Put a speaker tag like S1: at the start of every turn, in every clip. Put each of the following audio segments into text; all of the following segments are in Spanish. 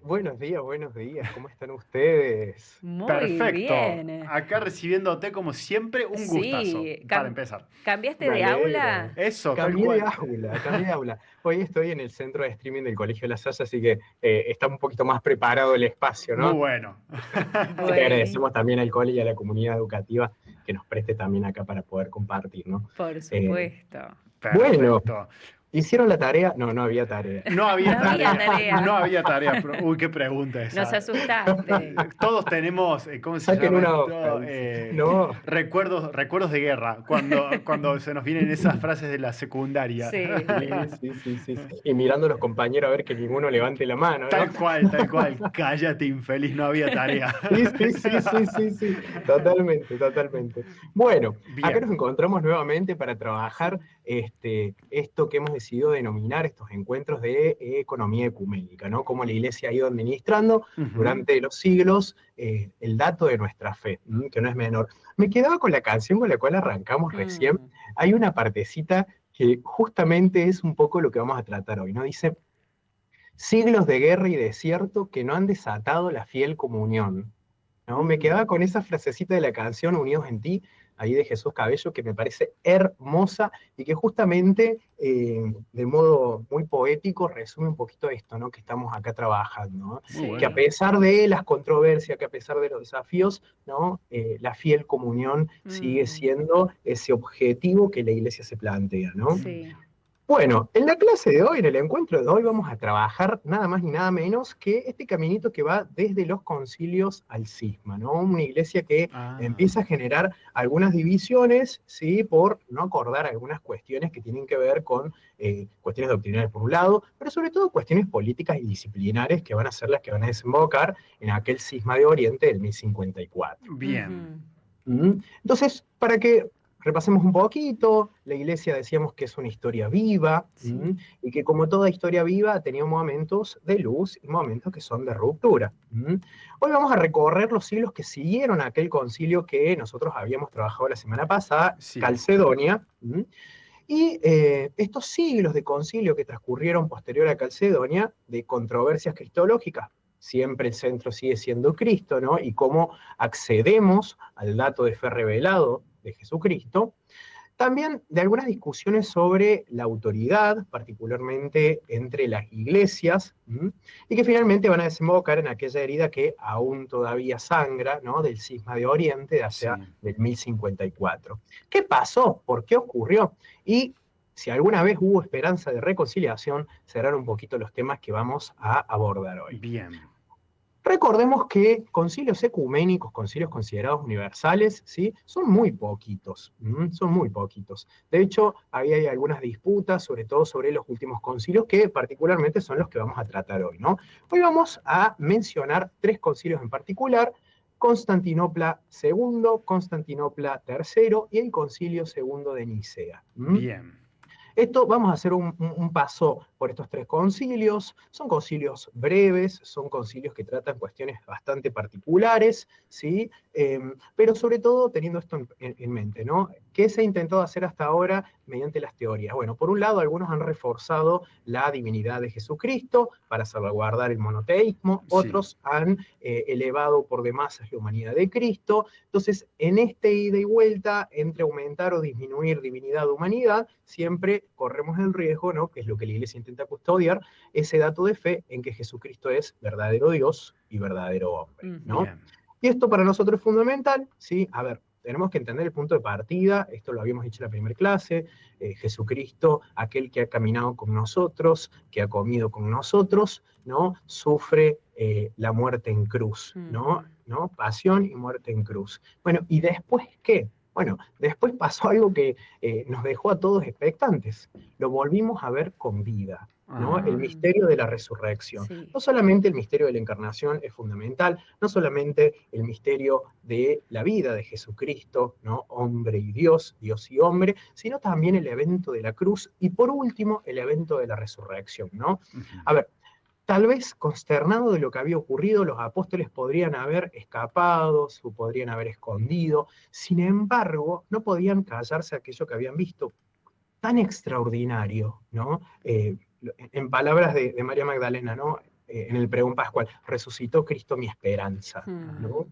S1: Buenos días, ¿cómo están ustedes?
S2: Muy
S3: Perfecto.
S2: bien.
S3: Acá recibiéndote como siempre, un gustazo
S2: Sí,
S3: para empezar.
S2: ¿cambiaste
S1: Me
S2: de
S1: alegro.
S2: aula?
S3: Eso, tal
S1: Cambié de
S3: cual.
S1: aula, cambié de aula. Hoy estoy en el centro de streaming del Colegio La Salle, así que está un poquito más preparado el espacio,
S3: Muy
S1: ¿no?
S3: bueno.
S1: Así que
S2: Bueno,
S1: agradecemos también al cole y a la comunidad educativa que nos preste también acá para poder compartir, ¿no?
S2: por
S1: Eh,
S2: supuesto.
S1: bueno,
S3: Perfecto.
S1: ¿hicieron la tarea? No, no había tarea.
S3: No
S2: No
S3: había
S2: había
S3: tarea, no
S2: tarea.
S3: había tarea. Uy, qué pregunta
S2: Nos
S3: esa.
S2: asustaste.
S3: Todos tenemos, ¿cómo se
S1: Saquen
S3: llama
S1: una hoja,
S3: esto?
S1: dice. No.
S3: Recuerdos de guerra, cuando se nos vienen esas frases de la secundaria.
S2: Sí,
S1: Sí, sí, sí, sí, sí. Y mirando a los compañeros a ver que ninguno levante la mano, ¿no?
S3: Tal cual, tal cual. Cállate, infeliz, no había tarea.
S1: Sí, sí, sí, sí, sí, sí, totalmente, totalmente. Bueno, acá nos
S3: Bien.
S1: encontramos nuevamente para trabajar esto que hemos decidido denominar estos encuentros de economía ecuménica, ¿no? Cómo la Iglesia ha ido administrando
S3: Ujú.
S1: durante los siglos el dato de nuestra fe, que no es menor. Me quedaba con la canción con la cual arrancamos recién.
S2: Mm,
S1: Hay una partecita que justamente es un poco lo que vamos a tratar hoy, ¿no? Dice, siglos de guerra y desierto que no han desatado la fiel comunión. ¿No? Me
S3: Mm.
S1: quedaba con esa frasecita de la canción Unidos en ti, ahí de Jesús Cabello, que me parece hermosa y que justamente de modo muy poético resume un poquito esto, ¿no? Que estamos acá trabajando, ¿no?
S3: Muy
S1: Que a
S3: bueno.
S2: sí.
S1: pesar de las controversias, que a pesar de los desafíos, ¿no? La fiel comunión sigue
S2: Mm,
S1: siendo ese objetivo que la iglesia se plantea, ¿no?
S2: sí.
S1: Bueno, en la clase de hoy, en el encuentro de hoy, vamos a trabajar nada más ni nada menos que este caminito que va desde los concilios al cisma, ¿no? Una iglesia que
S3: Ah,
S1: empieza a generar algunas divisiones, ¿sí? Por no acordar algunas cuestiones que tienen que ver con cuestiones doctrinales por un lado, pero sobre todo cuestiones políticas y disciplinares que van a ser las que van a desembocar en aquel cisma de Oriente del 1054.
S3: bien.
S2: Ujú,
S1: Entonces, para que repasemos un poquito, la iglesia decíamos que es una historia viva,
S2: sí.
S1: y que como toda historia viva ha tenido momentos de luz y momentos que son de ruptura. Hoy vamos a recorrer los siglos que siguieron a aquel concilio que nosotros habíamos trabajado la semana pasada,
S3: Sí,
S1: Calcedonia, y estos siglos de concilio que transcurrieron posterior a Calcedonia, de controversias cristológicas, siempre el centro sigue siendo Cristo, ¿no? Y cómo accedemos al dato de fe revelado de Jesucristo, también de algunas discusiones sobre la autoridad, particularmente entre las iglesias, y que finalmente van a desembocar en aquella herida que aún todavía sangra, ¿no? Del cisma de Oriente de hacia
S3: sí.
S1: del 1054. ¿Qué pasó? ¿Por qué ocurrió? Y si alguna vez hubo esperanza de reconciliación, serán un poquito los temas que vamos a abordar hoy.
S3: Bien.
S1: Recordemos que concilios ecuménicos, concilios considerados universales, ¿sí? Son muy poquitos, son muy poquitos. De hecho, ahí hay algunas disputas, sobre todo sobre los últimos concilios, que particularmente son los que vamos a tratar hoy, ¿no? Hoy vamos a mencionar tres concilios en particular: Constantinopla II, Constantinopla III y el Concilio Segundo de Nicea.
S3: Bien.
S1: Esto, vamos a hacer un paso por estos tres concilios. Son concilios breves, son concilios que tratan cuestiones bastante particulares, ¿sí? Pero sobre todo teniendo esto en mente, ¿no? ¿Qué se ha intentado hacer hasta ahora mediante las teorías? Bueno, por un lado, algunos han reforzado la divinidad de Jesucristo para salvaguardar el monoteísmo,
S3: Sí.
S1: otros han elevado por demás la humanidad de Cristo. Entonces, en este ida y vuelta entre aumentar o disminuir divinidad o humanidad, siempre corremos el riesgo, ¿no? Que es lo que la iglesia intenta custodiar, ese dato de fe en que Jesucristo es verdadero Dios y verdadero hombre, ¿no?
S3: Bien.
S1: Y esto para nosotros es fundamental, ¿sí? A ver, tenemos que entender el punto de partida, esto lo habíamos dicho en la primera clase, Jesucristo, aquel que ha caminado con nosotros, que ha comido con nosotros, ¿no? Sufre la muerte en cruz, ¿no?
S2: Ujú,
S1: ¿no? Pasión y muerte en cruz. Bueno, ¿y después qué? Bueno, después pasó algo que nos dejó a todos expectantes. Lo volvimos a ver con vida, ¿no? El
S3: Ah,
S2: mm,
S1: misterio de la resurrección.
S2: sí.
S1: No solamente el misterio de la encarnación es fundamental, no solamente el misterio de la vida de Jesucristo, ¿no? Hombre y Dios, Dios y hombre, sino también el evento de la cruz y por último el evento de la resurrección, ¿no?
S3: ujú.
S1: A ver, tal vez consternado de lo que había ocurrido, los apóstoles podrían haber escapado, o podrían haber escondido. Sin embargo, no podían callarse aquello que habían visto tan extraordinario, ¿no? En palabras de María Magdalena, ¿no? en el pregón pascual, resucitó Cristo mi esperanza, ¿no?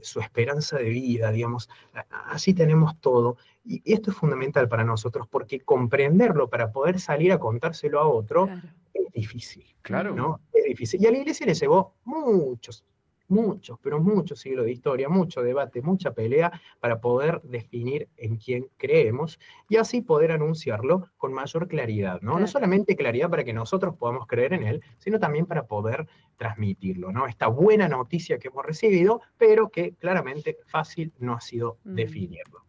S1: Su esperanza de vida, digamos, así tenemos todo. Y esto es fundamental para nosotros, porque comprenderlo para poder salir a contárselo a otro
S2: Claro.
S1: es difícil,
S3: Claro.
S1: ¿no? Es difícil. Y a la iglesia le llevó pero muchos siglos de historia, mucho debate, mucha pelea para poder definir en quién creemos y así poder anunciarlo con mayor claridad, ¿no?
S2: Claro.
S1: No solamente claridad para que nosotros podamos creer en él, sino también para poder transmitirlo, ¿no? Esta buena noticia que hemos recibido, pero que claramente fácil no ha sido definirlo.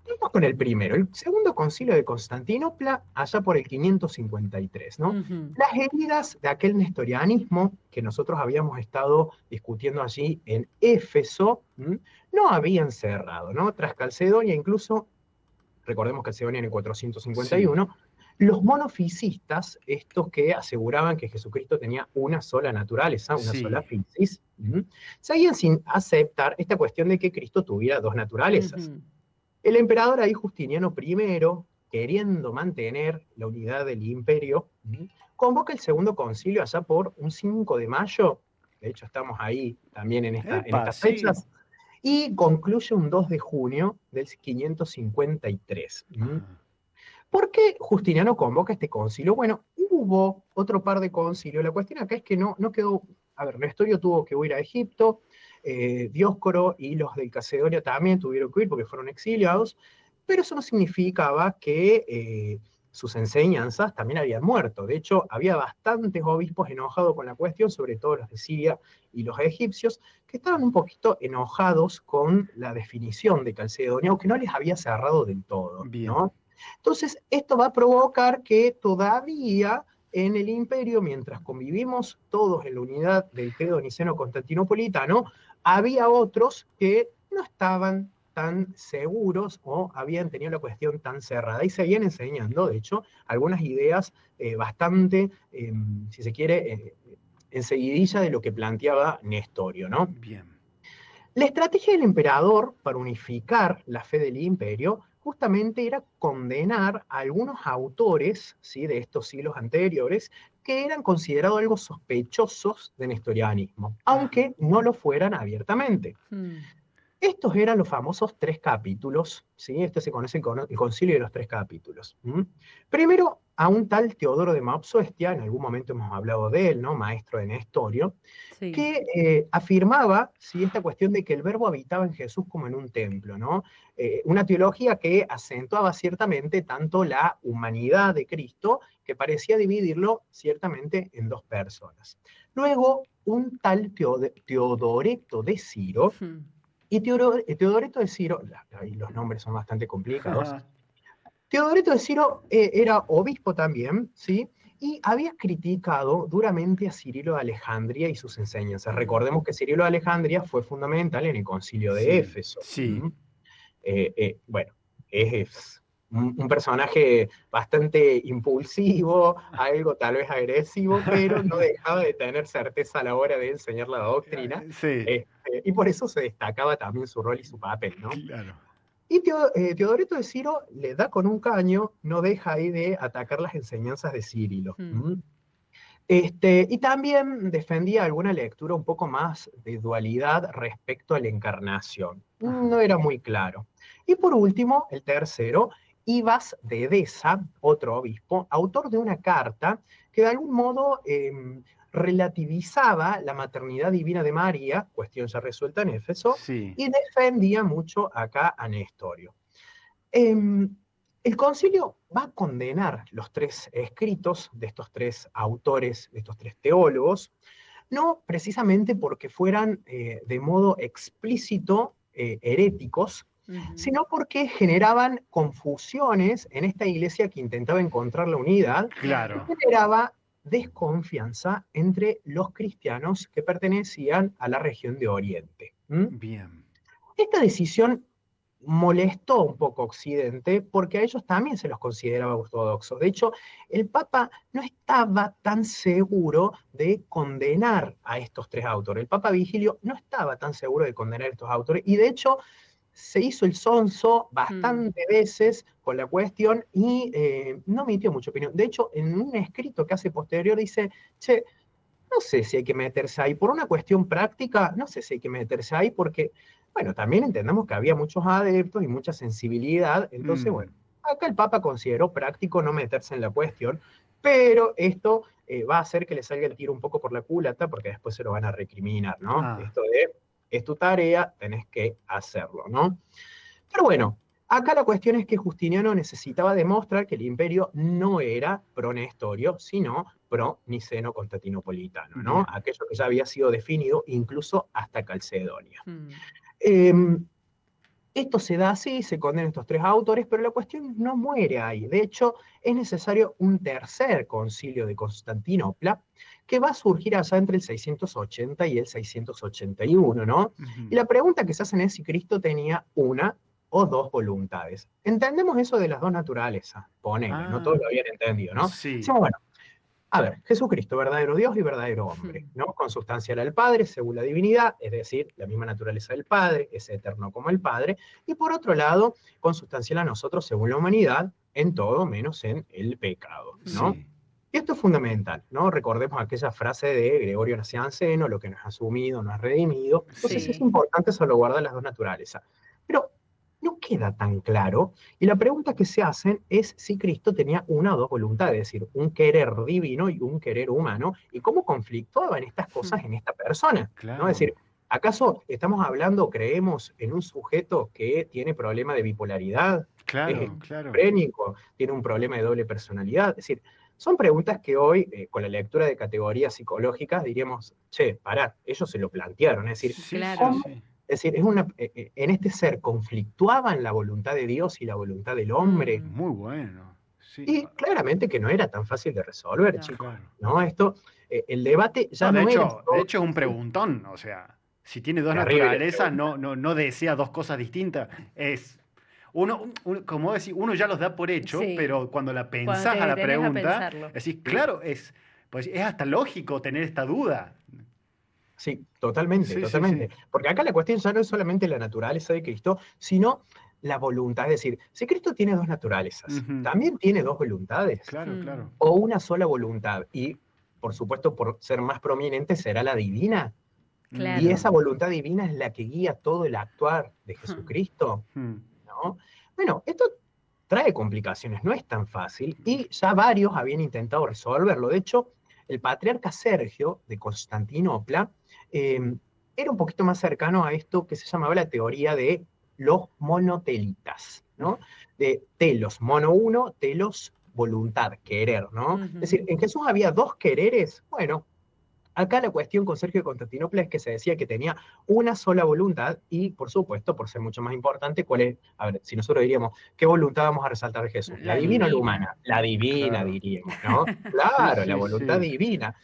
S1: Vamos con el primero, el segundo concilio de Constantinopla, allá por el 553, ¿no? Las heridas de aquel nestorianismo que nosotros habíamos estado discutiendo allí en Éfeso, no habían cerrado, ¿no? Tras Calcedonia, incluso, recordemos Calcedonia en el 451, los monofisistas, estos que aseguraban que Jesucristo tenía una sola naturaleza, una sola fisis, seguían sin aceptar esta cuestión de que Cristo tuviera dos naturalezas. El emperador ahí Justiniano I, queriendo mantener la unidad del imperio, convoca el segundo concilio allá por un 5 de mayo, de hecho estamos ahí también en estas fechas, y concluye un 2 de junio del 553. ¿Por qué Justiniano convoca este concilio? Bueno, hubo otro par de concilios, la cuestión acá es que no quedó, a ver, Nestorio tuvo que huir a Egipto, Dioscoro y los del Cacedonia también tuvieron que huir porque fueron exiliados, pero eso no significaba que sus enseñanzas también habían muerto. De hecho, había bastantes obispos enojados con la cuestión, sobre todo los de Siria y los egipcios, que estaban un poquito enojados con la definición de Calcedonia, aunque no les había cerrado del todo, ¿no? Entonces, esto va a provocar que todavía en el imperio, mientras convivimos todos en la unidad del credo niceno-constantinopolitano, había otros que no estaban tan seguros o habían tenido la cuestión tan cerrada y seguían enseñando, de hecho, algunas ideas bastante, si se quiere, enseguidilla de lo que planteaba Nestorio, ¿no?
S3: Bien.
S1: La estrategia del emperador para unificar la fe del imperio justamente era condenar a algunos autores, ¿sí?, de estos siglos anteriores que eran considerados algo sospechosos de nestorianismo, aunque no lo fueran abiertamente. Estos eran los famosos 3 capítulos, ¿sí? Este se conoce como el concilio de los 3 capítulos. Primero, a un tal Teodoro de Mopsuestia, en algún momento hemos hablado de él, ¿no? Maestro de Nestorio, que afirmaba, ¿sí?, esta cuestión de que el verbo habitaba en Jesús como en un templo, ¿no? Una teología que acentuaba ciertamente tanto la humanidad de Cristo, que parecía dividirlo ciertamente en 2 personas. Luego, un tal Teodoreto de Ciro, y Teodoreto de Ciro, ahí los nombres son bastante complicados, Teodoreto de Ciro era obispo también, ¿sí? Y había criticado duramente a Cirilo de Alejandría y sus enseñanzas. Recordemos que Cirilo de Alejandría fue fundamental en el concilio de Éfeso. Bueno, es un personaje bastante impulsivo, algo tal vez agresivo, pero no dejaba de tener certeza a la hora de enseñar la doctrina. Y por eso se destacaba también su rol y su papel, ¿no?
S3: Claro.
S1: Y Teodoreto de Ciro le da con un caño, no deja ahí de atacar las enseñanzas de Cirilo. Y también defendía alguna lectura un poco más de dualidad respecto a la encarnación. No era muy claro. Y por último, el tercero, Ibas de Edesa, otro obispo, autor de una carta que de algún modo relativizaba la maternidad divina de María, cuestión ya resuelta en Éfeso, y defendía mucho acá a Nestorio. El concilio va a condenar los 3 escritos de estos 3 autores, de estos 3 teólogos, no precisamente porque fueran de modo explícito heréticos, sino porque generaban confusiones en esta iglesia que intentaba encontrar la unidad, y generaba desconfianza entre los cristianos que pertenecían a la región de Oriente.
S3: Bien.
S1: Esta decisión molestó un poco a Occidente porque a ellos también se los consideraba ortodoxos. De hecho, el Papa no estaba tan seguro de condenar a estos 3 autores. El Papa Vigilio no estaba tan seguro de condenar a estos autores y de hecho se hizo el sonso bastantes veces con la cuestión y no emitió mucha opinión. De hecho, en un escrito que hace posterior dice, che, no no sé si hay que meterse ahí. Por una cuestión práctica, no sé si hay que meterse ahí porque, bueno, también entendemos que había muchos adeptos y mucha sensibilidad. Entonces, bueno, acá el Papa consideró práctico no meterse en la cuestión, pero esto va a hacer que le salga el tiro un poco por la culata porque después se lo van a recriminar, ¿no?
S3: Ah,
S1: Esto de, es tu tarea, tenés que hacerlo, ¿no? Pero bueno, acá la cuestión es que Justiniano necesitaba demostrar que el imperio no era pro-nestorio, sino pro-niceno-constantinopolitano, ¿no?
S3: bien.
S1: Aquello que ya había sido definido incluso hasta Calcedonia.
S2: Mm.
S1: Eh, Esto se da así, se condenan estos tres autores, pero la cuestión no muere ahí. De hecho, es necesario un tercer concilio de Constantinopla que va a surgir allá entre el 680 y el 681, ¿no? Y la pregunta que se hacen es si Cristo tenía una o dos voluntades. Entendemos eso de las dos naturalezas, ponele, no todos lo habían entendido, ¿no?
S3: Sí,
S1: Decimos, bueno, a ver, Jesucristo, verdadero Dios y verdadero hombre, ¿no? Consustancial al Padre, según la divinidad, es decir, la misma naturaleza del Padre, es eterno como el Padre, y por otro lado, consustancial a nosotros según la humanidad, en todo menos en el pecado, ¿no?
S3: sí.
S1: Y esto es fundamental, ¿no? Recordemos aquella frase de Gregorio Nacianceno, lo que no es asumido no es redimido. Entonces es
S2: Sí.
S1: importante salvaguardar las dos naturalezas. Pero no queda tan claro, y la pregunta que se hacen es si Cristo tenía una o dos voluntades, es decir, un querer divino y un querer humano, y cómo conflictuaban estas cosas en esta persona, ¿no?
S3: Claro,
S1: Es decir, ¿acaso estamos hablando, creemos en un sujeto que tiene problema de bipolaridad? ¿Es
S3: claro, claro.
S1: esquizofrénico? ¿Tiene un problema de doble personalidad? Es decir, son preguntas que hoy, con la lectura de categorías psicológicas, diríamos, che, pará, ellos se lo plantearon. Es decir,
S3: Sí,
S2: Claro.
S3: sí,
S1: ¿cómo?
S3: sí.
S1: Es decir, en este ser conflictuaban la voluntad de Dios y la voluntad del hombre.
S3: Muy bueno. Sí,
S1: Y claramente que no era tan fácil de resolver,
S2: No.
S1: chicos.
S3: claro.
S1: ¿No? Esto, el debate ya
S3: No,
S1: no era
S3: de
S1: solo-
S3: hecho es un preguntón. O sea, si tiene dos
S1: Terrible
S3: naturalezas,
S1: pregunta.
S3: no desea dos cosas distintas. Es como decir, uno ya los da por hecho,
S2: Sí.
S3: pero cuando la
S2: Cuando
S3: pensás
S2: te
S3: a la
S2: detenés a
S3: pregunta,
S2: pensarlo.
S3: decís, claro, pues es hasta lógico tener esta duda.
S1: Sí, totalmente,
S3: Sí, sí,
S1: totalmente.
S3: sí.
S1: Porque acá la cuestión ya no es solamente la naturaleza de Cristo, sino la voluntad. Es decir, si Cristo tiene dos naturalezas,
S3: Ujú.
S1: también tiene dos voluntades,
S3: Claro, claro.
S1: o una sola voluntad. Y, por supuesto, por ser más prominente, será la divina.
S2: Claro.
S1: Y esa voluntad divina es la que guía todo el actuar de Jesucristo,
S3: Mm.
S1: ¿no? Bueno, esto trae complicaciones, no es tan fácil, y ya varios habían intentado resolverlo. De hecho, el patriarca Sergio de Constantinopla era un poquito más cercano a esto que se llamaba la teoría de los monotelitas, ¿no? De telos, mono uno, telos, voluntad, querer, ¿no? Es decir, en Jesús había dos quereres. Bueno, acá la cuestión con Sergio de Constantinopla es que se decía que tenía una sola voluntad y, por supuesto, por ser mucho más importante, ¿cuál es? A ver, si nosotros diríamos, ¿qué voluntad vamos a resaltar de Jesús? ¿La
S2: La
S1: divina o la
S2: divina.
S1: humana? La divina,
S3: Claro.
S1: diríamos, ¿no?
S3: Sí,
S1: Claro, la
S3: sí,
S1: voluntad
S3: sí.
S1: divina.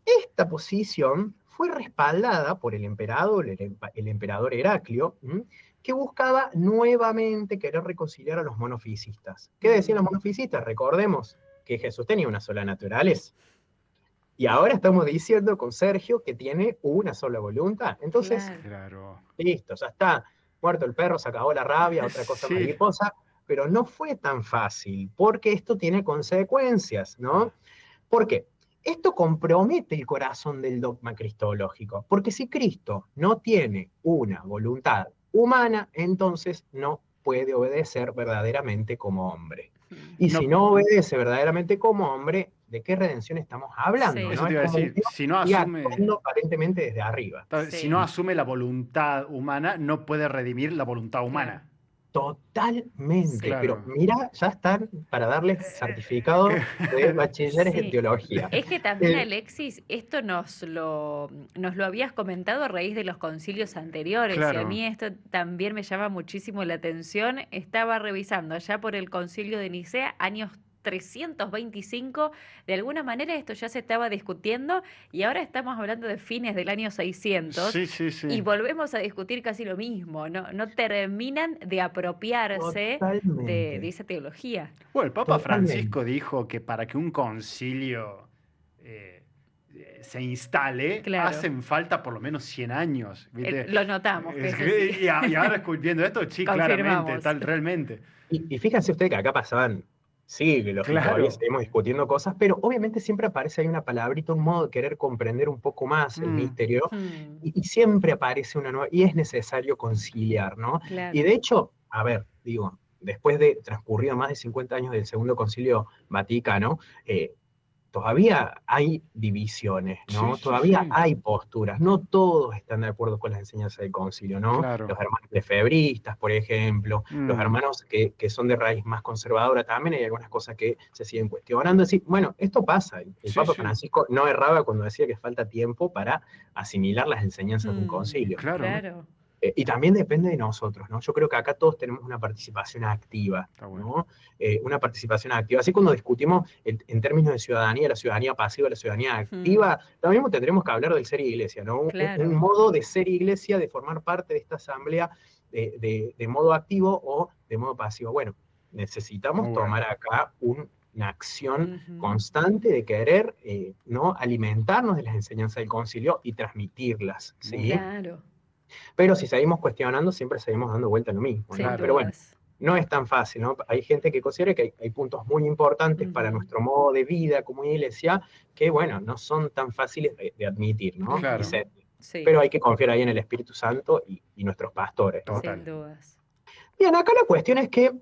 S1: Esta posición fue respaldada por el emperador, el emperador Heraclio, que buscaba nuevamente querer reconciliar a los monofisistas. ¿Qué decían los monofisistas? Recordemos que Jesús tenía una sola naturaleza. Y ahora estamos diciendo con Sergio que tiene una sola voluntad. Entonces,
S2: Claro.
S3: Claro.
S1: listo, ya está. Muerto el perro, se acabó la rabia, otra cosa
S3: Sí.
S1: mariposa. Pero no fue tan fácil, porque esto tiene consecuencias, ¿no? ¿Por qué? Esto compromete el corazón del dogma cristológico, porque si Cristo no tiene una voluntad humana, entonces no puede obedecer verdaderamente como hombre. Y si
S3: No,
S1: no obedece verdaderamente como hombre, ¿de qué redención estamos hablando?
S2: Sí.
S3: eso
S1: ¿No?
S3: te
S1: Es
S3: iba a
S1: como un
S3: decir,
S1: Dios
S3: si no
S1: que
S3: asume,
S1: actuando aparentemente desde arriba.
S3: si no
S2: Sí.
S3: asume la voluntad humana, no puede redimir la voluntad humana.
S1: Totalmente, pero
S3: Claro.
S1: mira, ya están para darles certificado de bachilleres en
S2: Sí.
S1: teología.
S2: Es que también, Alexis, esto nos lo habías comentado a raíz de los concilios anteriores, y a
S3: Claro.
S2: mí esto también me llama muchísimo la atención. Estaba revisando allá por el concilio de Nicea, años 325, de alguna manera esto ya se estaba discutiendo y ahora estamos hablando de fines del año 600
S3: Sí, sí, sí.
S2: y volvemos a discutir casi lo mismo, no terminan de apropiarse de
S1: Totalmente,
S2: esa teología.
S3: Bueno, el Papa
S1: totalmente.
S3: Francisco dijo que para que un concilio se instale,
S2: Claro.
S3: hacen falta por lo menos 100 años, ¿viste?
S2: Lo notamos, que es así.
S3: Y ahora viendo esto, sí, claramente,
S2: Confirmamos.
S3: tal, realmente.
S1: Y fíjense ustedes que acá pasaban siglos y todavía
S3: Claro.
S1: seguimos discutiendo cosas, pero obviamente siempre aparece ahí una palabrita, un modo de querer comprender un poco más el
S3: Mm,
S1: misterio,
S2: Mm,
S1: y siempre aparece una nueva, y es necesario conciliar, ¿no? Y
S2: claro.
S1: de hecho, a ver, digo, después de transcurrido más de 50 años del Segundo Concilio Vaticano, todavía hay divisiones,
S3: sí,
S1: ¿no?
S3: sí,
S1: Todavía
S3: sí,
S1: hay posturas, no todos están de acuerdo con las enseñanzas del concilio, ¿no?
S3: claro.
S1: Los hermanos lefebristas, por ejemplo, los
S3: Mm,
S1: hermanos que son de raíz más conservadora, también hay algunas cosas que se siguen cuestionando. Es decir, bueno, esto pasa. El
S3: sí,
S1: Papa
S3: sí,
S1: Francisco no erraba cuando decía que falta tiempo para asimilar las enseñanzas de un
S2: Mm,
S1: concilio.
S3: claro.
S2: claro.
S1: Y también depende de nosotros, ¿no? Yo creo que acá todos tenemos una participación activa,
S3: Está bueno.
S1: ¿no? Una participación activa. Así cuando discutimos en términos de ciudadanía, la ciudadanía pasiva, la ciudadanía
S2: Mm,
S1: activa, lo mismo tendremos que hablar del ser iglesia, ¿no? Un
S2: claro.
S1: modo de ser iglesia, de formar parte de esta asamblea de modo activo o de modo pasivo. Bueno, necesitamos
S3: Muy bueno.
S1: tomar acá una acción
S2: Ujú,
S1: constante de querer, ¿no? Alimentarnos de las enseñanzas del concilio y transmitirlas,
S3: Muy
S1: ¿sí?
S3: bien.
S2: claro.
S1: Pero si seguimos cuestionando, siempre seguimos dando vuelta a lo mismo,
S2: Sin
S1: ¿no?
S3: Claro.
S1: Pero bueno,
S2: dudas.
S1: no es tan fácil, ¿no? Hay gente que considera que hay puntos muy importantes para
S2: Ujú,
S1: nuestro modo de vida como iglesia que, bueno, no son tan fáciles de admitir, ¿no? Y
S3: Claro.
S2: ujú, sí,
S1: pero hay que confiar ahí en el Espíritu Santo y nuestros pastores, ¿no?
S2: sin
S3: Total.
S2: dudas.
S1: Bien, acá la cuestión es que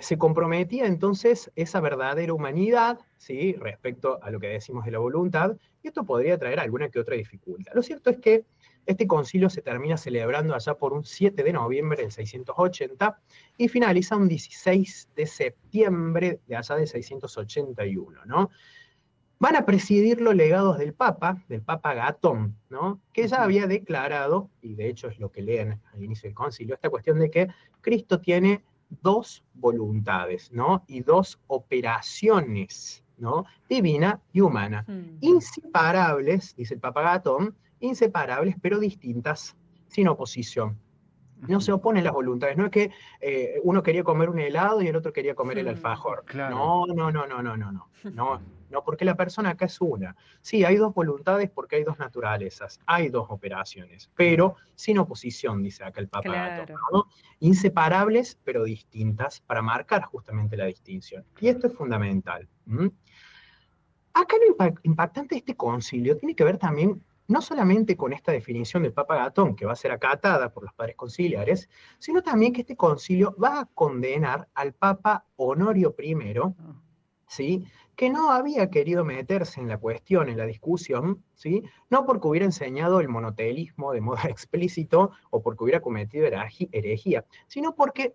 S1: se comprometía entonces esa verdadera humanidad, ¿sí? Respecto a lo que decimos de la voluntad, y esto podría traer alguna que otra dificultad. Lo cierto es que este concilio se termina celebrando allá por un 7 de noviembre del 680 y finaliza un 16 de septiembre de allá de 681, ¿no? Van a presidir los legados del Papa Gatón, ¿no? Que ya
S3: Ujú.
S1: había declarado, y de hecho es lo que leen al inicio del concilio, esta cuestión de que Cristo tiene dos voluntades, ¿no? Y dos operaciones, ¿no? Divina y humana.
S2: Mm,
S3: Mm,
S1: Inseparables, dice el Papa Gatón, inseparables pero distintas, sin oposición. No se
S3: ujú.
S1: oponen las voluntades, no es que uno quería comer un helado y el otro quería comer el
S2: mm,
S1: alfajor.
S3: Claro.
S1: No, no, no, no, no, no, no. No, no, porque la persona acá es una. Sí, hay dos voluntades porque hay dos naturalezas, hay dos operaciones, pero sin oposición, dice acá el Papa Gato,
S2: claro.
S1: ¿no? Inseparables, pero distintas, para marcar justamente la distinción. Y
S3: Claro.
S1: esto es fundamental. ¿Mm? Acá lo impactante de este concilio tiene que ver también no solamente con esta definición del Papa Gatón, que va a ser acatada por los padres conciliares, sino también que este concilio va a condenar al Papa Honorio I,
S3: Ah,
S1: ¿sí? Que no había querido meterse en la cuestión, en la discusión, ¿sí? No porque hubiera enseñado el monoteísmo de modo explícito o porque hubiera cometido herejía, sino porque,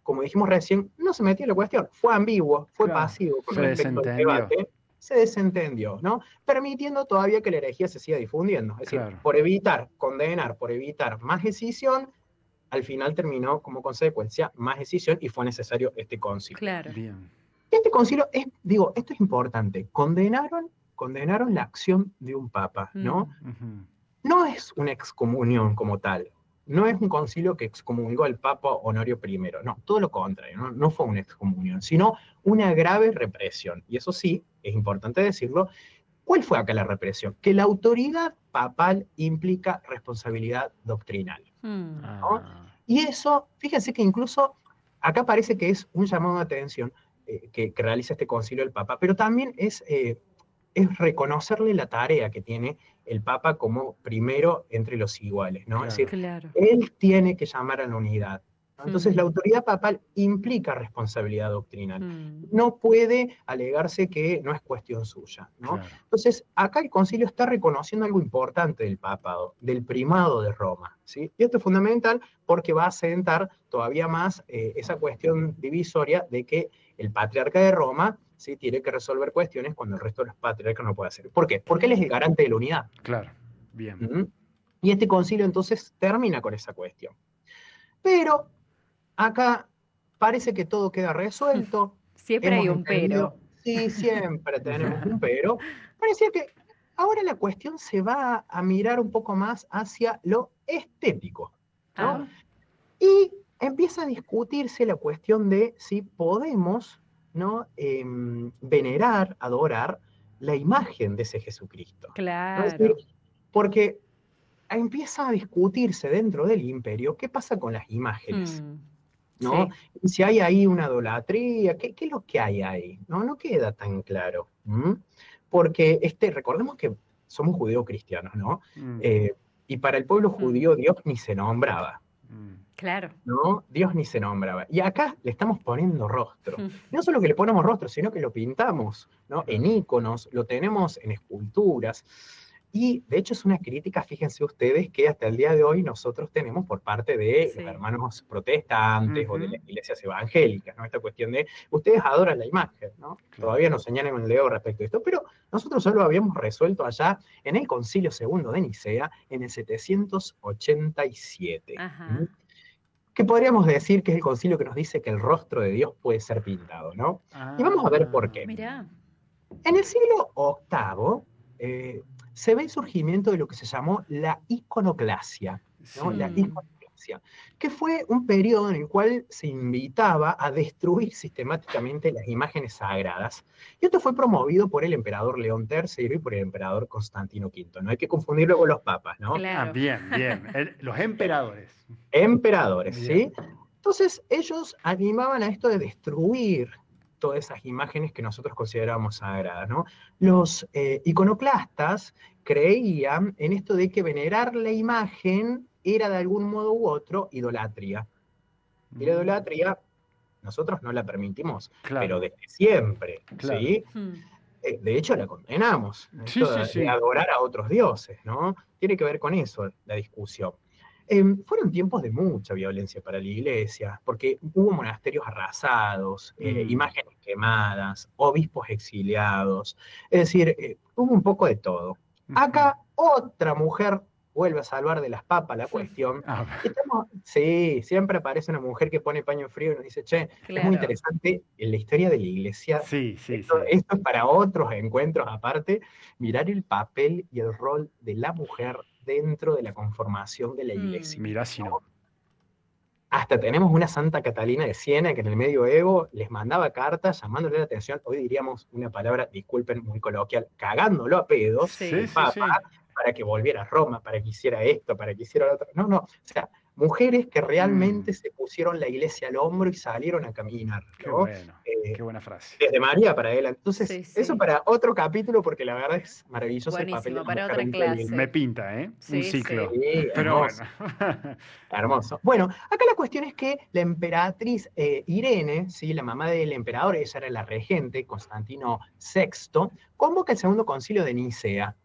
S1: como dijimos recién, no se metió en la cuestión, fue ambiguo, fue
S3: claro.
S1: pasivo con
S3: Se
S1: respecto al
S3: desentendió.
S1: debate, se desentendió, ¿no? Permitiendo todavía que la herejía se siga difundiendo. Es decir,
S3: Claro.
S1: por evitar condenar, por evitar más escisión, al final terminó como consecuencia más escisión y fue necesario este concilio.
S2: Claro.
S3: Bien.
S1: Este concilio es, digo, esto es importante, condenaron la acción de un papa, ¿no?
S2: Mm,
S3: Ujú.
S1: No es una excomunión como tal, no es un concilio que excomulgó al Papa Honorio I, no, todo lo contrario, no, no fue una excomunión, sino una grave represión. Y eso sí, es importante decirlo, ¿cuál fue acá la represión? Que la autoridad papal implica responsabilidad doctrinal,
S2: mm,
S1: ¿no?
S3: Ah,
S1: Y eso, fíjense que incluso acá parece que es un llamado de atención que realiza este concilio del Papa, pero también es reconocerle la tarea que tiene el Papa como primero entre los iguales, ¿no? Es
S3: claro.
S1: decir,
S2: claro.
S1: él tiene que llamar a la unidad, ¿no? Entonces, la
S2: Mm,
S1: autoridad papal implica responsabilidad doctrinal.
S2: mm,
S1: No puede alegarse que no es cuestión suya, ¿no?
S3: Claro.
S1: Entonces, acá el concilio está reconociendo algo importante del papado, del primado de Roma, ¿sí? Y esto es fundamental porque va a sentar todavía más esa cuestión divisoria de que el patriarca de Roma, ¿sí? Tiene que resolver cuestiones cuando el resto de los patriarcas no puede hacer. ¿Por qué? Porque él es el
S2: claro.
S1: garante de la unidad.
S3: Claro. Bien.
S1: ¿Mm? Y este concilio entonces termina con esa cuestión. Pero acá parece que todo queda resuelto,
S2: Siempre hay
S1: hemos
S2: un
S1: entendido,
S2: pero.
S1: sí, siempre tenemos un pero, parecía que ahora la cuestión se va a mirar un poco más hacia lo estético, ¿no?
S2: Ah,
S1: Y empieza a discutirse la cuestión de si podemos, ¿no? Venerar, adorar la imagen de ese Jesucristo, ¿no? Es decir,
S2: claro.
S1: porque empieza a discutirse dentro del imperio qué pasa con las imágenes.
S2: Mm,
S1: ¿no?
S2: Sí.
S1: Y si hay ahí una idolatría, ¿qué es lo que hay ahí? No queda tan claro. Porque recordemos que somos judeocristianos, ¿no?
S3: Mm,
S1: Eh, y para el pueblo
S2: Mm,
S1: judío Dios ni se nombraba,
S3: mm,
S2: claro.
S1: ¿no? Dios ni se nombraba. Y acá le estamos poniendo rostro. No solo que le ponemos rostro, sino que lo pintamos, ¿no? En
S3: claro.
S1: íconos, lo tenemos en esculturas. Y de hecho es una crítica, fíjense ustedes, que hasta el día de hoy nosotros tenemos por parte de los
S2: Sí.
S1: hermanos protestantes o de
S3: Ujú,
S1: las iglesias evangélicas, ¿no? Esta cuestión de, ustedes adoran la imagen, ¿no?
S3: claro.
S1: Todavía nos señalan el dedo respecto a esto, pero nosotros solo habíamos resuelto allá en el Concilio Segundo de Nicea, en el 787.
S2: Ajá.
S1: Que podríamos decir que es el concilio que nos dice que el rostro de Dios puede ser pintado, ¿no? Y vamos a ver por
S3: Ah,
S1: qué.
S2: Mirá.
S1: En el siglo VIII se ve el surgimiento de lo que se llamó la iconoclasia, ¿no? La
S3: sí.
S2: Mm,
S1: iconoclasia, que fue un periodo en el cual se invitaba a destruir sistemáticamente las imágenes sagradas. Y esto fue promovido por el emperador León III y por el emperador Constantino V. No hay que confundirlo con los papas, ¿no?
S3: Ah,
S2: claro.
S3: bien, bien. Los emperadores.
S1: Emperadores, ¿sí?
S3: Bien.
S1: Entonces, ellos animaban a esto de destruir todas esas imágenes que nosotros consideramos sagradas, ¿no? Los iconoclastas creían en esto de que venerar la imagen era de algún modo u otro idolatría. Y la
S3: Mm,
S1: idolatría nosotros no la permitimos, pero
S3: claro,
S1: desde siempre,
S3: claro.
S1: ¿sí?
S2: Mm,
S1: De hecho, la condenamos,
S3: Sí,
S1: esto
S3: sí,
S1: de
S3: sí.
S1: adorar a otros dioses, ¿no? Tiene que ver con eso la discusión. Fueron tiempos de mucha violencia para la iglesia, porque hubo monasterios arrasados,
S3: Mm,
S1: imágenes quemadas, obispos exiliados, es decir, hubo un poco de todo.
S3: ujú.
S1: Acá otra mujer vuelve a salvar de las papas la cuestión.
S3: A ver,
S1: Sí, siempre aparece una mujer que pone paño frío y nos dice, che, es muy
S2: claro.
S1: interesante en la historia de la iglesia.
S3: sí, sí,
S1: Esto,
S3: sí.
S1: esto es para otros encuentros aparte, mirar el papel y el rol de la mujer dentro de la conformación de la iglesia,
S2: Mm,
S3: Mirá si
S1: ¿no?
S3: no.
S1: Hasta tenemos una Santa Catalina de Siena que en el medioevo les mandaba cartas llamándole la atención, hoy diríamos una palabra, disculpen, muy coloquial, cagándolo a pedos
S3: Sí,
S1: al
S2: sí.
S3: sí,
S1: Papa
S3: sí.
S1: para que volviera a Roma, para que hiciera esto, para que hiciera lo otro. No, no, o sea, mujeres que
S3: Mm,
S1: realmente se pusieron la iglesia al hombro y salieron a caminar,
S3: qué
S1: ¿no?
S3: bueno.
S1: Eh,
S3: Qué buena frase.
S1: desde María para adelante. Entonces,
S2: Sí,
S1: eso
S2: sí.
S1: para otro capítulo, porque la verdad es maravilloso el papel de
S2: Buenísimo,
S1: la
S2: para
S1: mujer
S2: otra
S1: dentro de la iglesia.
S3: Me
S2: clase.
S3: pinta, ¿eh? Un
S2: Sí, sí.
S3: ciclo.
S1: Sí,
S3: Pero bueno.
S1: hermoso. Hermoso. Bueno, acá la cuestión es que la emperatriz Irene, ¿sí? La mamá del emperador, ella era la regente, Constantino VI, convoca el segundo concilio de Nicea.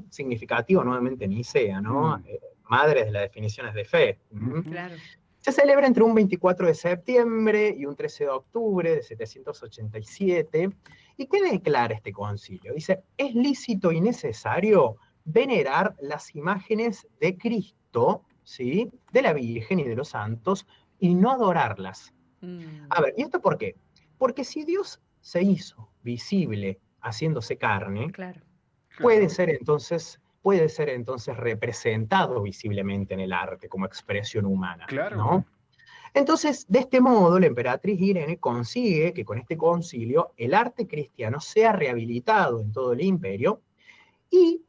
S1: Significativo nuevamente Nicea, ¿no?
S3: Mm,
S1: Madre de las definiciones de fe.
S3: ujú,
S2: Claro.
S1: Se celebra entre un 24 de septiembre y un 13 de octubre de 787. ¿Y qué declara este concilio? Dice, es lícito y necesario venerar las imágenes de Cristo, ¿sí? De la Virgen y de los santos, y no adorarlas. A
S2: Mm,
S1: ver, ¿y esto por qué? Porque si Dios se hizo visible haciéndose carne,
S2: claro.
S3: claro,
S1: puede ser entonces representado visiblemente en el arte como expresión humana,
S3: claro.
S1: ¿no? Entonces, de este modo, la emperatriz Irene consigue que con este concilio el arte cristiano sea rehabilitado en todo el imperio y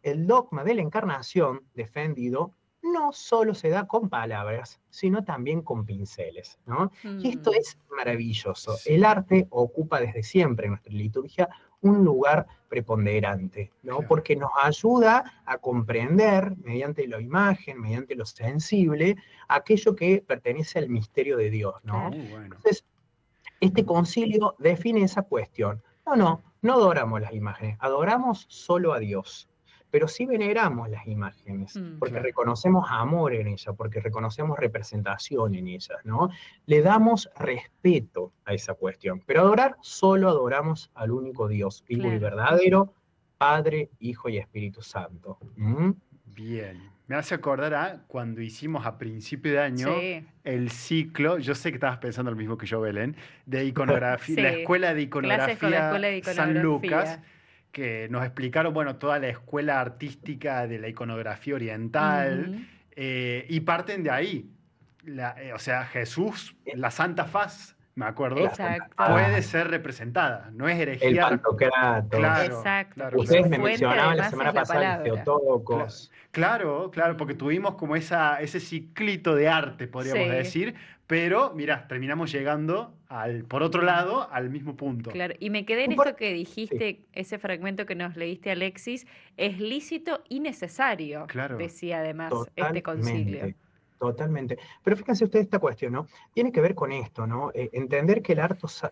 S1: el dogma de la encarnación defendido no solo se da con palabras, sino también con pinceles, ¿no? Y esto
S2: Mm,
S1: es maravilloso.
S3: Sí,
S1: El arte ocupa desde siempre en nuestra liturgia un lugar preponderante, ¿no?
S3: claro.
S1: Porque nos ayuda a comprender, mediante la imagen, mediante lo sensible, aquello que pertenece al misterio de Dios, ¿no?
S2: claro.
S3: Muy bueno.
S1: Entonces, este concilio define esa cuestión. No adoramos las imágenes, adoramos solo a Dios, pero sí veneramos las imágenes,
S2: Mm,
S1: porque
S3: Claro.
S1: reconocemos amor en ellas, porque reconocemos representación en ellas, ¿no? Le damos respeto a esa cuestión, pero adorar solo adoramos al único Dios, vivo y
S2: claro.
S1: verdadero, Padre, Hijo y Espíritu Santo.
S3: Bien. Me hace acordar a cuando hicimos a principio de año
S2: Sí,
S3: el ciclo, yo sé que estabas pensando lo mismo que yo, Belén, de iconografía, la
S2: sí.
S3: escuela de
S2: Clases con la escuela
S3: iconografía
S2: de
S3: San Lucas,
S2: iconografía.
S3: que nos explicaron, bueno, toda la escuela artística de la iconografía oriental,
S2: Ujú,
S3: y parten de ahí. O sea, Jesús, la Santa Faz me acuerdo,
S2: Exacto.
S3: puede ser representada. No es
S1: El
S3: herejía.
S1: Pantocrator.
S3: Claro,
S2: Exacto.
S3: claro,
S2: Y su
S1: Ustedes
S3: claro.
S1: me
S2: fuente
S1: mencionaban la
S2: además
S1: semana
S2: es la
S1: pasada los
S2: palabra.
S1: Teotocos.
S3: Claro, porque tuvimos como ese ciclito de arte, podríamos
S2: Sí,
S3: decir, pero mira, terminamos llegando por otro lado, al mismo punto.
S2: claro. Y me quedé en esto que
S1: Sí,
S2: dijiste, ese fragmento que nos leíste, Alexis, es lícito y necesario,
S3: Claro.
S2: decía además este concilio.
S1: totalmente, totalmente. Pero fíjense ustedes esta cuestión, ¿no? Tiene que ver con esto, ¿no? Entender que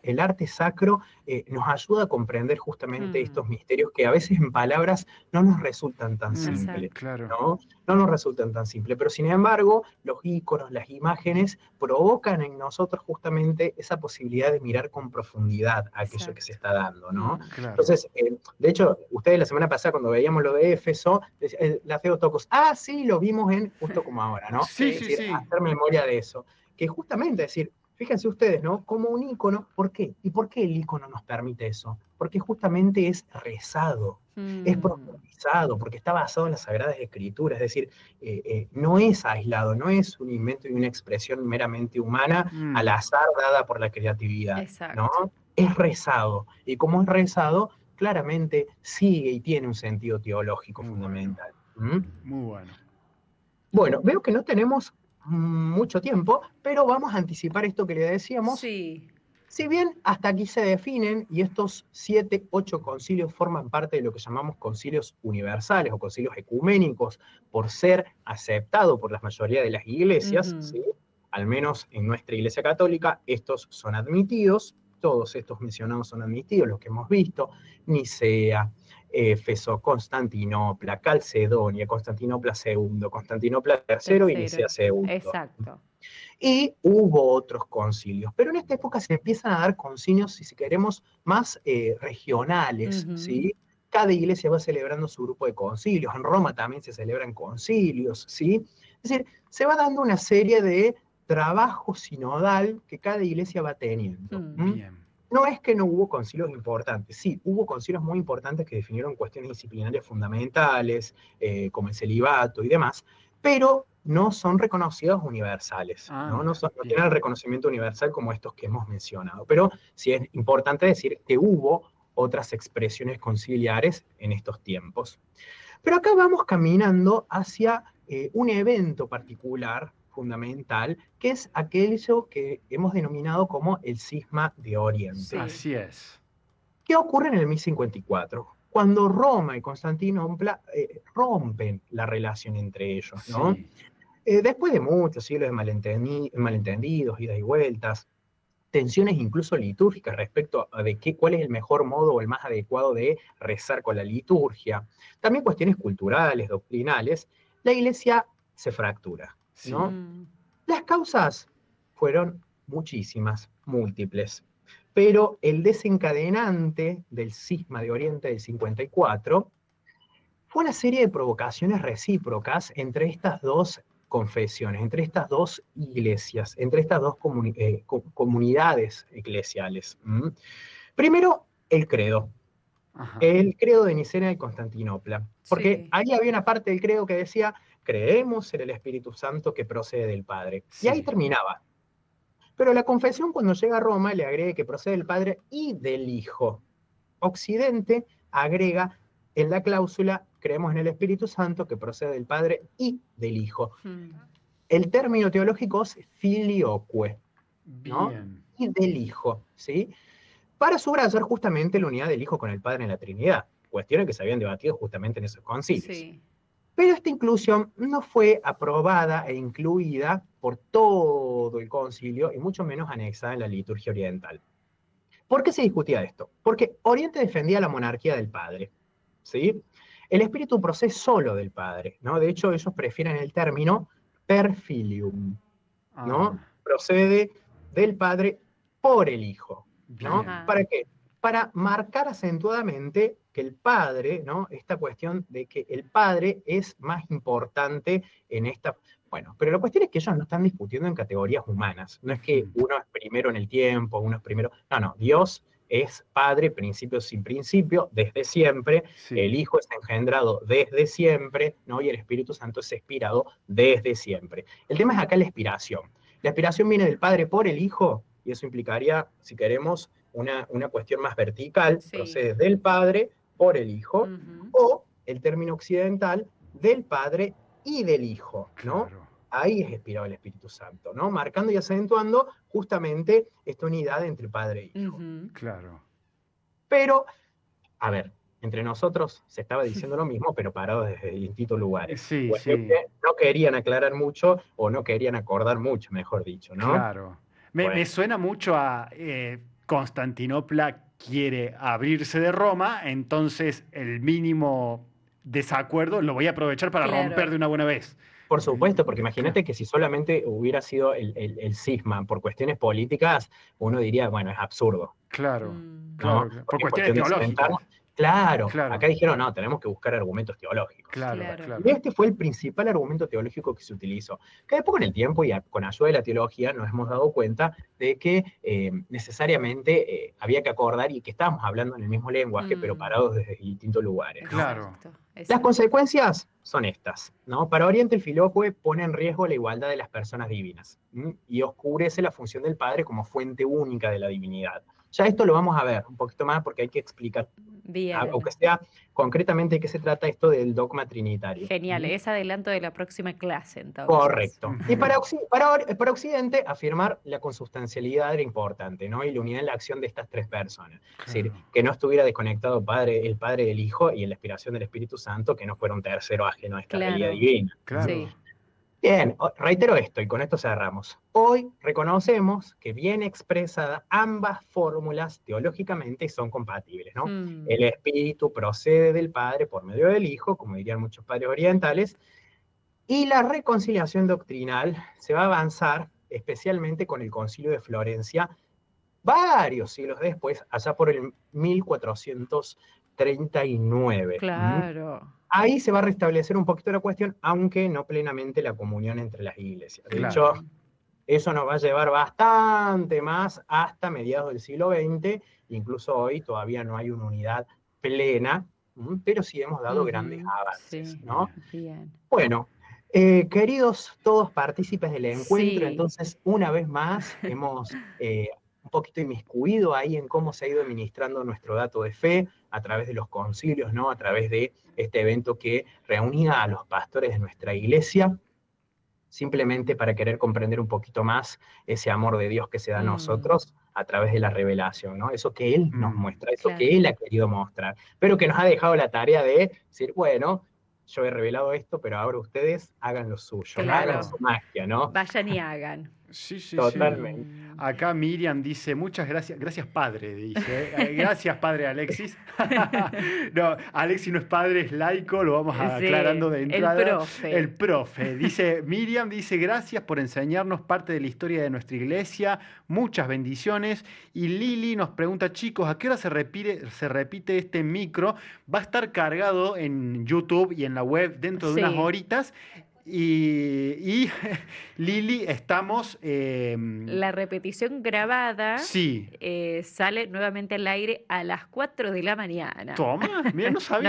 S1: el arte sacro nos ayuda a comprender justamente
S2: Hmm,
S1: estos misterios que a veces en palabras no nos resultan tan simples,
S2: exacto.
S3: Claro.
S1: ¿no? No nos resultan tan simples, pero sin embargo, los íconos, las imágenes provocan en nosotros justamente esa posibilidad de mirar con profundidad aquello que se
S2: Exacto.
S1: está dando, ¿no?
S2: Mm,
S3: Claro.
S1: Entonces, de hecho, ustedes la semana pasada cuando veíamos lo de Éfeso, la Theotokos, sí, lo vimos en justo como ahora, ¿no?
S3: Sí,
S2: sí.
S1: Es
S3: sí,
S1: decir,
S3: sí.
S1: hacer memoria de eso. Que justamente, es decir, fíjense ustedes, ¿no? Como un ícono, ¿por qué? ¿Y por qué el ícono nos permite eso? Porque justamente es rezado, es
S2: Mm,
S1: profundizado, porque está basado en las Sagradas Escrituras, es decir, no es aislado, no es un invento y una expresión meramente humana al
S3: Mm,
S1: azar dada por la creatividad, ¿no?
S2: exacto.
S1: Es rezado, y como es rezado, claramente sigue y tiene un sentido teológico
S3: muy bueno,
S1: fundamental. ¿Mm?
S3: muy bueno.
S1: Bueno, veo que no tenemos mucho tiempo, pero vamos a anticipar esto que le decíamos.
S2: Sí.
S1: Si bien hasta aquí se definen, y estos 7, 8 concilios forman parte de lo que llamamos concilios universales o concilios ecuménicos, por ser aceptado por la mayoría de las iglesias,
S2: Ujú,
S1: ¿sí? Al menos en nuestra iglesia católica, estos son admitidos, todos estos mencionados son admitidos, los que hemos visto, Nicea, Éfeso, Constantinopla, Calcedonia, Constantinopla II, Constantinopla III y
S2: tercero.
S1: Nicea II.
S2: Exacto.
S1: Y hubo otros concilios, pero en esta época se empiezan a dar concilios, si queremos, más regionales,
S2: Ujú,
S1: ¿sí? Cada iglesia va celebrando su grupo de concilios, en Roma también se celebran concilios, ¿sí? Es decir, se va dando una serie de trabajo sinodal que cada iglesia va teniendo.
S2: mm,
S3: Bien.
S1: No es que no hubo concilios importantes, sí, hubo concilios muy importantes que definieron cuestiones disciplinarias fundamentales, como el celibato y demás, pero no son reconocidos universales, ¿no?
S3: Mira,
S1: No
S3: bien.
S1: tienen el reconocimiento universal como estos que hemos mencionado, pero sí es importante decir que hubo otras expresiones conciliares en estos tiempos. Pero acá vamos caminando hacia un evento particular, fundamental, que es aquello que hemos denominado como el cisma de Oriente.
S2: sí.
S3: Así es.
S1: ¿Qué ocurre en el 1054? Cuando Roma y Constantinopla rompen la relación entre ellos, ¿no?
S3: Sí.
S1: Después de muchos siglos de malentendidos, idas y vueltas, tensiones incluso litúrgicas respecto a cuál es el mejor modo o el más adecuado de rezar con la liturgia, también cuestiones culturales, doctrinales, la iglesia se fractura,
S3: Sí.
S1: ¿no?
S2: Mm,
S1: Las causas fueron muchísimas, múltiples, pero el desencadenante del cisma de Oriente del 54 fue una serie de provocaciones recíprocas entre estas dos confesiones, entre estas dos iglesias, entre estas dos comunidades eclesiales. ¿Mm? Primero,
S3: Ajá.
S1: el credo de Nicea y Constantinopla, porque
S2: sí.
S1: ahí había una parte del credo que decía, creemos en el Espíritu Santo que procede del Padre. Y ahí
S3: Sí.
S1: terminaba. Pero la confesión cuando llega a Roma le agrega que procede del Padre y del Hijo. Occidente agrega en la cláusula, creemos en el Espíritu Santo que procede del Padre y del Hijo.
S2: Mm,
S1: El término teológico es filioque, ¿no?
S3: Bien.
S1: Y del Hijo, ¿sí? Para subrayar justamente la unidad del Hijo con el Padre en la Trinidad, cuestiones que se habían debatido justamente en esos concilios.
S2: sí.
S1: Pero esta inclusión no fue aprobada e incluida por todo el concilio y mucho menos anexada en la liturgia oriental. ¿Por qué se discutía esto? Porque Oriente defendía la monarquía del Padre, ¿sí? El Espíritu procede solo del Padre, ¿no? De hecho, ellos prefieren el término per filium, ¿no?
S3: Ah,
S1: Procede del Padre por el Hijo, ¿no?
S3: bien.
S2: Ajá.
S1: ¿Para qué? Para marcar acentuadamente que el Padre, ¿no? Esta cuestión de que el Padre es más importante en esta... Bueno, pero la cuestión es que ellos no están discutiendo en categorías humanas. No es que
S3: Ujú.
S1: uno es primero en el tiempo, uno es primero... No, no, Dios es Padre, principio sin principio, desde siempre.
S3: Sí.
S1: El Hijo es engendrado desde siempre, ¿no? Y el Espíritu Santo es expirado desde siempre. El tema es acá la expiración. La expiración viene del Padre por el Hijo, y eso implicaría, si queremos, una cuestión más vertical,
S2: Sí.
S1: procede del Padre por el Hijo,
S2: Ujú.
S1: o el término occidental del Padre y del Hijo, ¿no?
S3: Claro.
S1: Ahí es expirado el Espíritu Santo, ¿no? Marcando y acentuando justamente esta unidad entre Padre e Hijo.
S2: Ujú.
S3: Claro.
S1: Pero, a ver, entre nosotros se estaba diciendo lo mismo, pero parado desde distintos lugares.
S3: Sí,
S1: O
S3: sí.
S1: no querían aclarar mucho, o no querían acordar mucho, mejor dicho, ¿no?
S3: Claro. Me
S1: Bueno.
S3: suena mucho a Constantinopla quiere abrirse de Roma, entonces el mínimo desacuerdo lo voy a aprovechar para
S2: Claro.
S3: romper de una buena vez.
S1: Por supuesto, porque imagínate que si solamente hubiera sido el cisma por cuestiones políticas, uno diría, bueno, es absurdo,
S3: Claro,
S2: Mm.
S3: claro,
S1: ¿no?
S3: por
S1: Porque es
S3: cuestiones
S1: cuestión de
S3: teológicas.
S1: sentarnos. Claro,
S3: Claro,
S1: acá dijeron, no, tenemos que buscar argumentos teológicos.
S3: claro,
S2: Claro.
S3: claro.
S1: Y este fue el principal argumento teológico que se utilizó. Que después con el tiempo y con ayuda de la teología nos hemos dado cuenta de que necesariamente había que acordar y que estábamos hablando en el mismo lenguaje, pero parados desde distintos lugares, ¿no?
S3: Claro.
S2: Exacto,
S1: Las
S2: exacto.
S1: consecuencias son estas, ¿no? Para Oriente el Filóque pone en riesgo la igualdad de las personas divinas, ¿m? Y oscurece la función del Padre como fuente única de la divinidad. Ya esto lo vamos a ver un poquito más porque hay que explicar,
S2: Bien.
S1: aunque sea concretamente de qué se trata esto del dogma trinitario.
S2: Genial,
S1: ¿m?
S2: es adelanto de la próxima clase, entonces.
S1: Correcto. Y
S3: Ujú.
S1: para Occidente, afirmar la consustancialidad era importante, ¿no? Y la unidad en la acción de estas tres personas. Es decir,
S3: Claro.
S1: que no estuviera desconectado el Padre del Hijo y en la inspiración del Espíritu Santo, que no fuera un tercero ajeno a esta realidad
S2: Claro.
S1: divina.
S3: Claro.
S2: Sí.
S1: Bien, reitero esto y con esto cerramos. Hoy reconocemos que bien expresadas ambas fórmulas teológicamente son compatibles, ¿no?
S2: Mm.
S1: El Espíritu procede del Padre por medio del Hijo, como dirían muchos padres orientales, y la reconciliación doctrinal se va a avanzar especialmente con el Concilio de Florencia, varios siglos después, allá por el 1439.
S2: Claro.
S1: Ahí se va a restablecer un poquito la cuestión, aunque no plenamente la comunión entre las iglesias. De
S3: Claro.
S1: hecho, eso nos va a llevar bastante más hasta mediados del siglo XX, incluso hoy todavía no hay una unidad plena, pero sí hemos dado grandes
S2: Ujú.
S1: avances,
S2: Sí,
S1: ¿no?
S2: bien.
S1: Bueno, queridos todos partícipes del encuentro,
S2: Sí.
S1: entonces una vez más hemos un poquito inmiscuido ahí en cómo se ha ido administrando nuestro dato de fe a través de los concilios, ¿no? A través de este evento que reunía a los pastores de nuestra iglesia, simplemente para querer comprender un poquito más ese amor de Dios que se da a nosotros a través de la revelación, ¿no? Eso que Él nos muestra, eso
S2: Claro.
S1: que Él ha querido mostrar, pero que nos ha dejado la tarea de decir, bueno, yo he revelado esto, pero ahora ustedes hagan lo suyo,
S2: Claro.
S1: hagan su magia, ¿no?
S2: Vayan y hagan.
S3: Sí, sí, sí.
S1: Totalmente.
S3: Acá Miriam dice, muchas gracias, gracias padre, dice. Gracias padre Alexis. No, Alexis no es padre, es laico, lo vamos
S2: Sí,
S3: aclarando de entrada.
S2: el profe.
S3: El profe. Dice, Miriam dice, gracias por enseñarnos parte de la historia de nuestra iglesia, muchas bendiciones. Y Lili nos pregunta, chicos, ¿a qué hora se repite este micro? Va a estar cargado en YouTube y en la web dentro de
S2: Sí.
S3: unas horitas. Y Lili, estamos...
S2: La repetición grabada
S3: sí.
S2: sale nuevamente al aire a las 4 de la mañana.
S3: Toma, mira, no sabía.